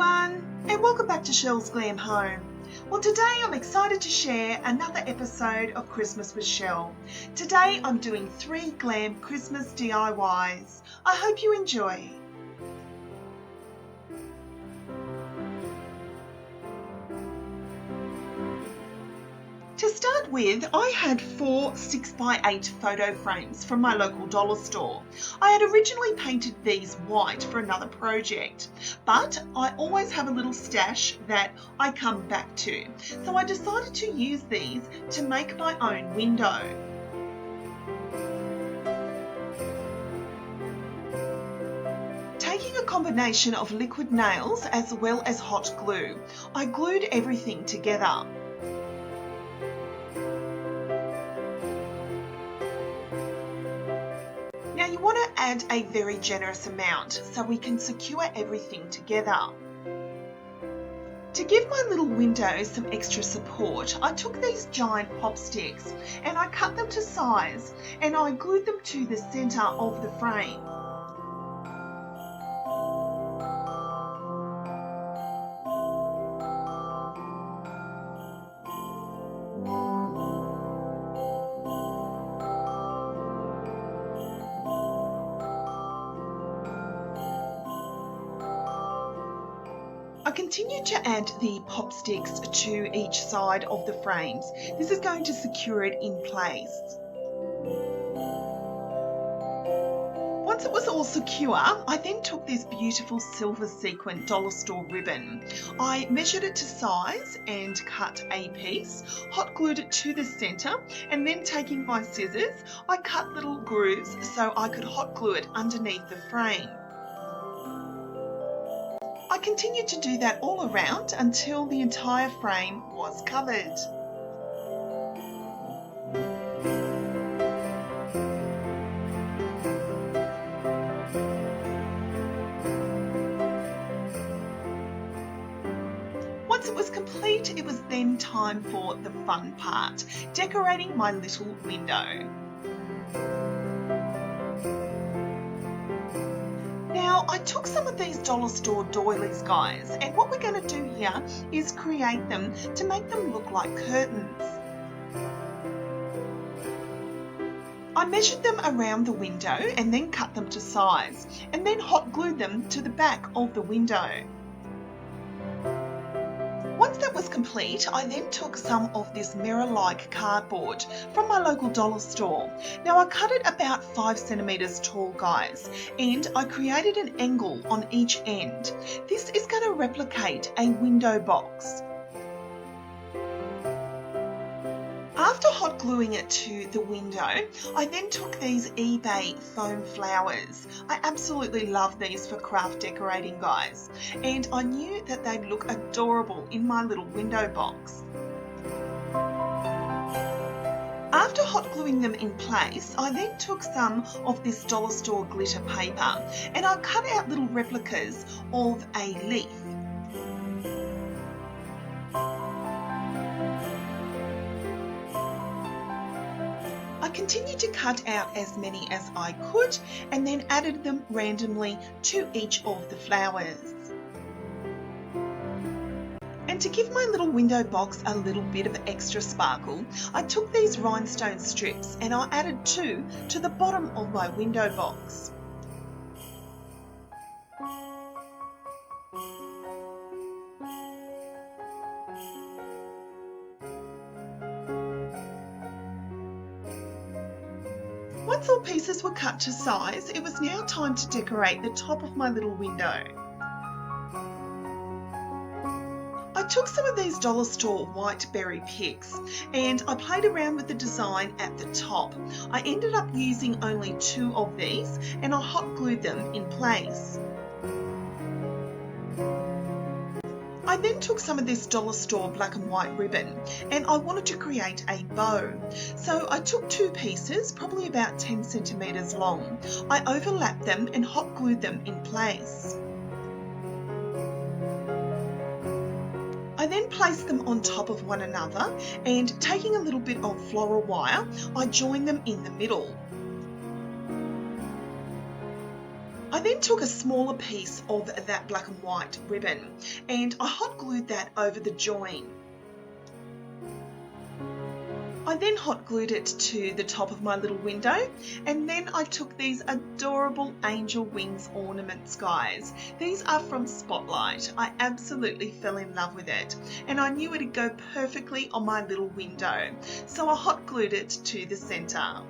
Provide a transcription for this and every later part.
everyone, and welcome back to Shell's Glam Home. Well, today I'm excited to share another episode of Christmas with Shell. Today I'm doing 3 Glam Christmas DIYs. I hope you enjoy. To start with, I had 4 6x8 photo frames from my local dollar store. I had originally painted these white for another project, but I always have a little stash that I come back to. So I decided to use these to make my own window. Taking a combination of liquid nails as well as hot glue, I glued everything together. Now you want to add a very generous amount so we can secure everything together. To give my little window some extra support, I took these giant pop sticks and I cut them to size and I glued them to the centre of the frame. I continue to add the pop sticks to each side of the frames. This is going to secure it in place. Once it was all secure, I then took this beautiful silver sequin dollar store ribbon. I measured it to size and cut a piece, hot glued it to the centre, and then taking my scissors, I cut little grooves so I could hot glue it underneath the frame. I continued to do that all around until the entire frame was covered. Once it was complete, it was then time for the fun part, decorating my little window. Now, I took some of these dollar store doilies, guys, and what we're going to do here is create them to make them look like curtains. I measured them around the window and then cut them to size, and then hot glued them to the back of the window. Once that was complete, I then took some of this mirror-like cardboard from my local dollar store. Now I cut it about 5 centimeters tall, guys, and I created an angle on each end. This is going to replicate a window box. After hot gluing it to the window, I then took these eBay foam flowers. I absolutely love these for craft decorating, guys, and I knew that they'd look adorable in my little window box. After hot gluing them in place, I then took some of this dollar store glitter paper and I cut out little replicas of a leaf. I continued to cut out as many as I could and then added them randomly to each of the flowers. And to give my little window box a little bit of extra sparkle, I took these rhinestone strips and I added 2 to the bottom of my window box. Once all pieces were cut to size, it was now time to decorate the top of my little window. I took some of these dollar store white berry picks and I played around with the design at the top. I ended up using only 2 of these and I hot glued them in place. I then took some of this dollar store black and white ribbon and I wanted to create a bow. So I took 2 pieces, probably about 10 centimeters long. I overlapped them and hot glued them in place. I then placed them on top of one another and taking a little bit of floral wire, I joined them in the middle. I I then took a smaller piece of that black and white ribbon and I hot glued that over the join. I then hot glued it to the top of my little window, and then I took these adorable angel wings ornaments, guys. These are from Spotlight. I absolutely fell in love with it, and I knew it'd go perfectly on my little window, so I hot glued it to the center.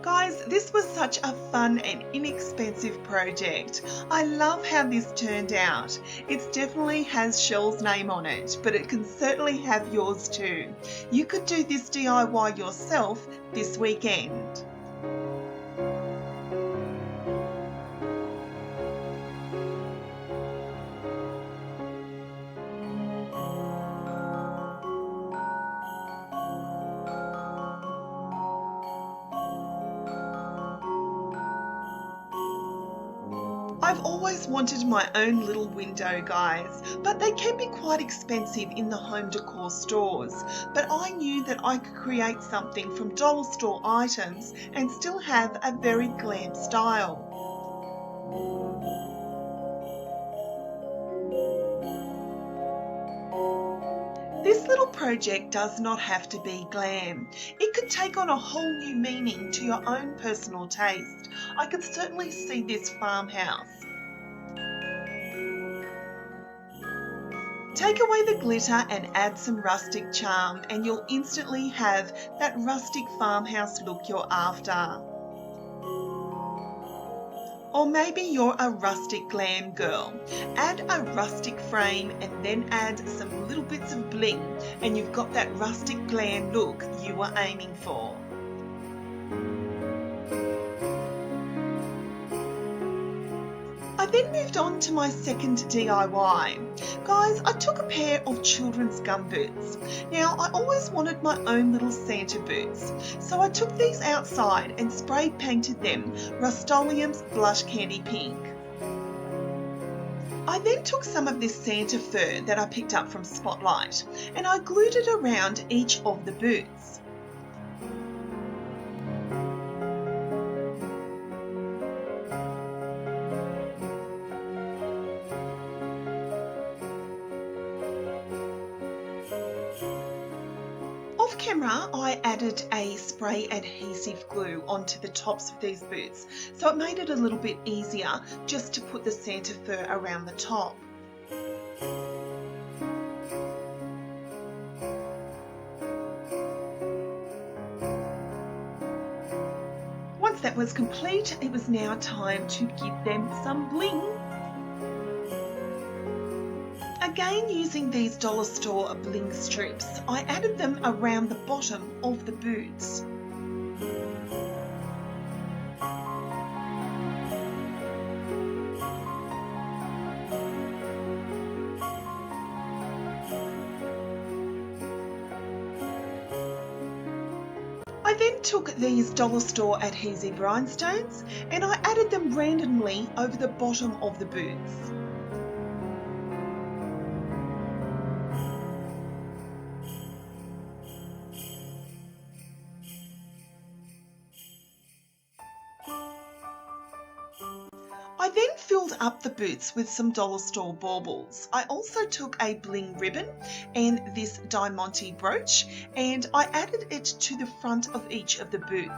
Guys, this was such a fun and inexpensive project. I love how this turned out. It definitely has Shell's name on it, but it can certainly have yours too. You could do this DIY yourself this weekend. I've always wanted my own little window, guys, but they can be quite expensive in the home decor stores. But I knew that I could create something from dollar store items and still have a very glam style. This little project does not have to be glam. It could take on a whole new meaning to your own personal taste. I could certainly see this farmhouse. Take away the glitter and add some rustic charm and you'll instantly have that rustic farmhouse look you're after. Or maybe you're a rustic glam girl. Add a rustic frame and then add some little bits of bling and you've got that rustic glam look you were aiming for. I then moved on to my second DIY. Guys, I took a pair of children's gumboots. Now, I always wanted my own little Santa boots, so I took these outside and spray painted them Rust-Oleum's Blush Candy Pink. I then took some of this Santa fur that I picked up from Spotlight and I glued it around each of the boots. Off camera, I added a spray adhesive glue onto the tops of these boots, so it made it a little bit easier just to put the Santa fur around the top. Once that was complete, it was now time to give them some bling. Again, using these dollar store bling strips, I added them around the bottom of the boots. I then took these dollar store adhesive rhinestones and I added them randomly over the bottom of the boots. I then filled up the boots with some dollar store baubles. I also took a bling ribbon and this diamante brooch and I added it to the front of each of the boots.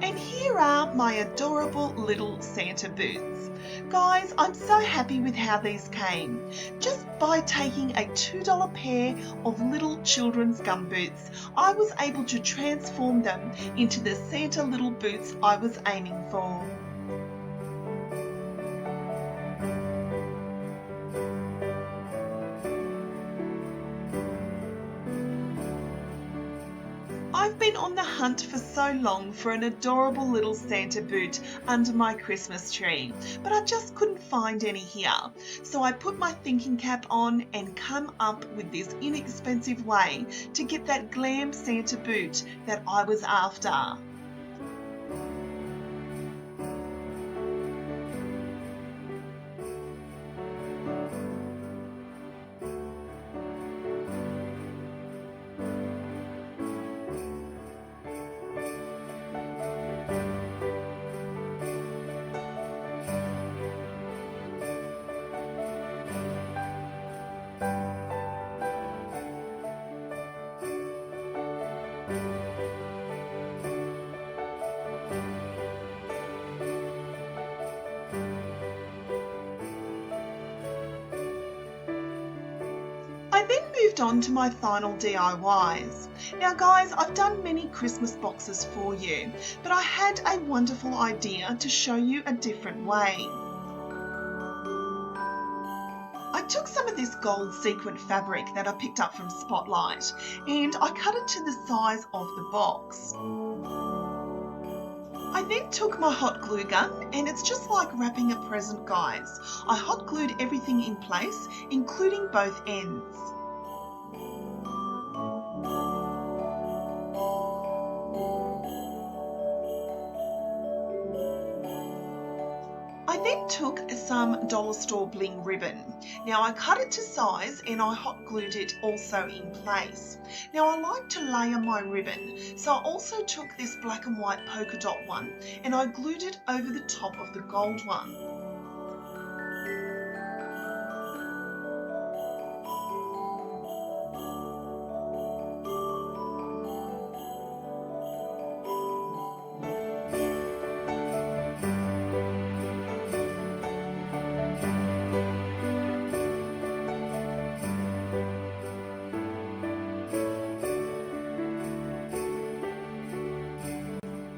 And here are my adorable little Santa boots. Guys, I'm so happy with how these came. Just by taking a $2 pair of little children's gumboots, I was able to transform them into the Santa little boots I was aiming for. I've I've been on the hunt for so long for an adorable little Santa boot under my Christmas tree, but I just couldn't find any here. So I put my thinking cap on and come up with this inexpensive way to get that glam Santa boot that I was after. I then moved on to my final DIYs. Now guys, I've done many Christmas boxes for you, but I had a wonderful idea to show you a different way. I took some of this gold sequin fabric that I picked up from Spotlight and I cut it to the size of the box. I then took my hot glue gun, and it's just like wrapping a present, guys. I hot glued everything in place, including both ends. I then took some dollar store bling ribbon. Now I cut it to size and I hot glued it also in place. Now I like to layer my ribbon, so I also took this black and white polka dot one and I glued it over the top of the gold one.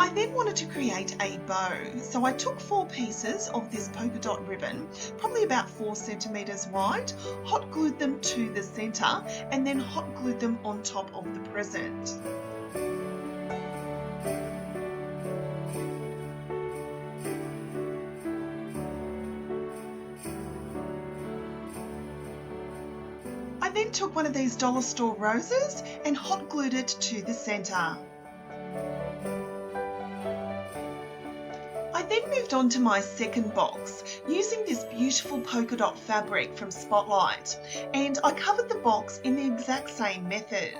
I then wanted to create a bow, so I took 4 pieces of this polka dot ribbon, probably about 4 centimeters wide, hot glued them to the center, and then hot glued them on top of the present. I then took one of these dollar store roses and hot glued it to the center. I then moved on to my second box using this beautiful polka dot fabric from Spotlight, and I covered the box in the exact same method.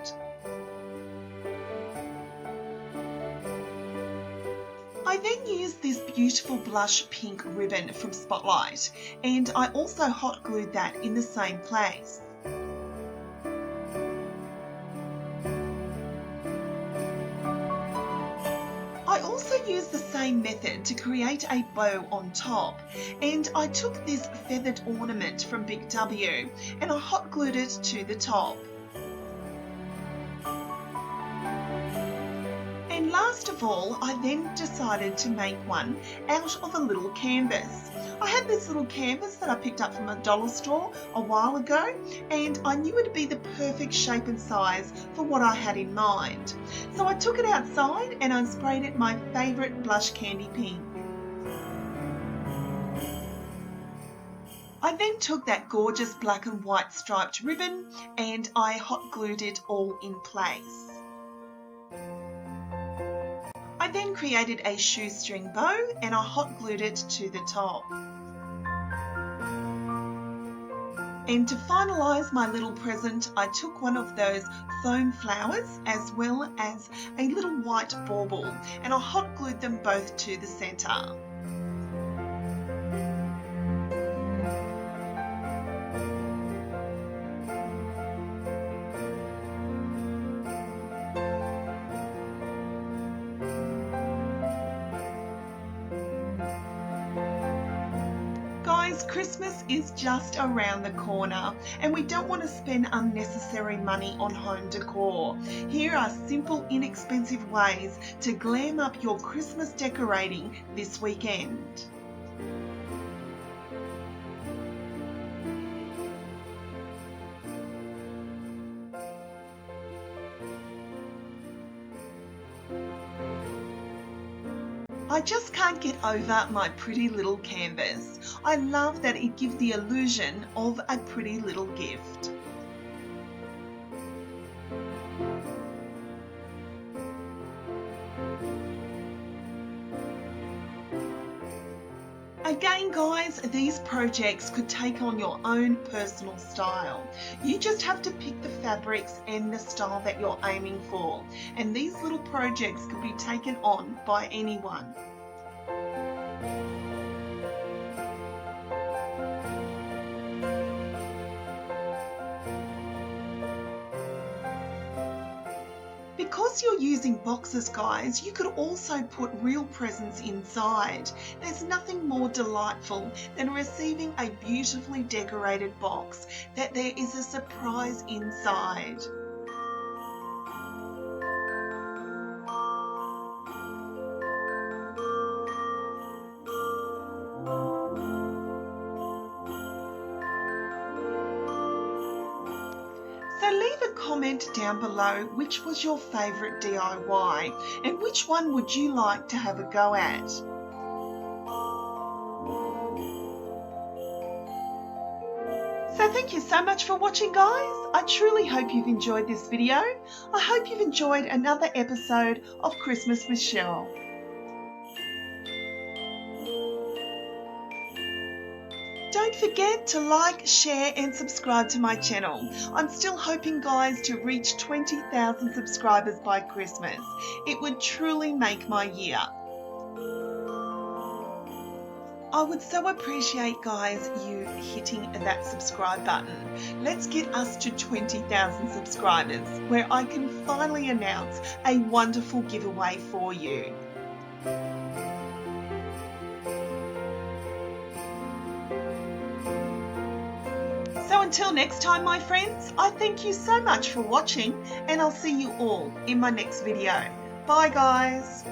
I then used this beautiful blush pink ribbon from Spotlight, and I also hot glued that in the same place. I also used the same method to create a bow on top, and I took this feathered ornament from Big W and I hot glued it to the top. And last of all, I then decided to make one out of a little canvas. I had this little canvas that I picked up from a dollar store a while ago, and I knew it'd be the perfect shape and size for what I had in mind. So I took it outside and I sprayed it my favourite blush candy pink. I then took that gorgeous black and white striped ribbon and I hot glued it all in place. I then created a shoestring bow and I hot glued it to the top. And to finalise my little present, I took one of those foam flowers as well as a little white bauble and I hot glued them both to the centre. Guys, Christmas is just around the corner and we don't want to spend unnecessary money on home decor. Here are simple, inexpensive ways to glam up your Christmas decorating this weekend. just can't get over my pretty little canvas. I love that it gives the illusion of a pretty little gift. Again, guys, these projects could take on your own personal style. You just have to pick the fabrics and the style that you're aiming for. And these little projects could be taken on by anyone. Because you're using boxes, guys, you could also put real presents inside. There's nothing more delightful than receiving a beautifully decorated box that there is a surprise inside. So leave a comment down below which was your favourite DIY and which one would you like to have a go at. So thank you so much for watching, guys. I truly hope you've enjoyed this video. I hope you've enjoyed another episode of Christmas with Cheryl. Don't forget to like, share and subscribe to my channel. I'm still hoping, guys, to reach 20,000 subscribers by Christmas. It would truly make my year. I would so appreciate, guys, you hitting that subscribe button. Let's get us to 20,000 subscribers where I can finally announce a wonderful giveaway for you. So until next time, my friends, I thank you so much for watching and I'll see you all in my next video. Bye, guys.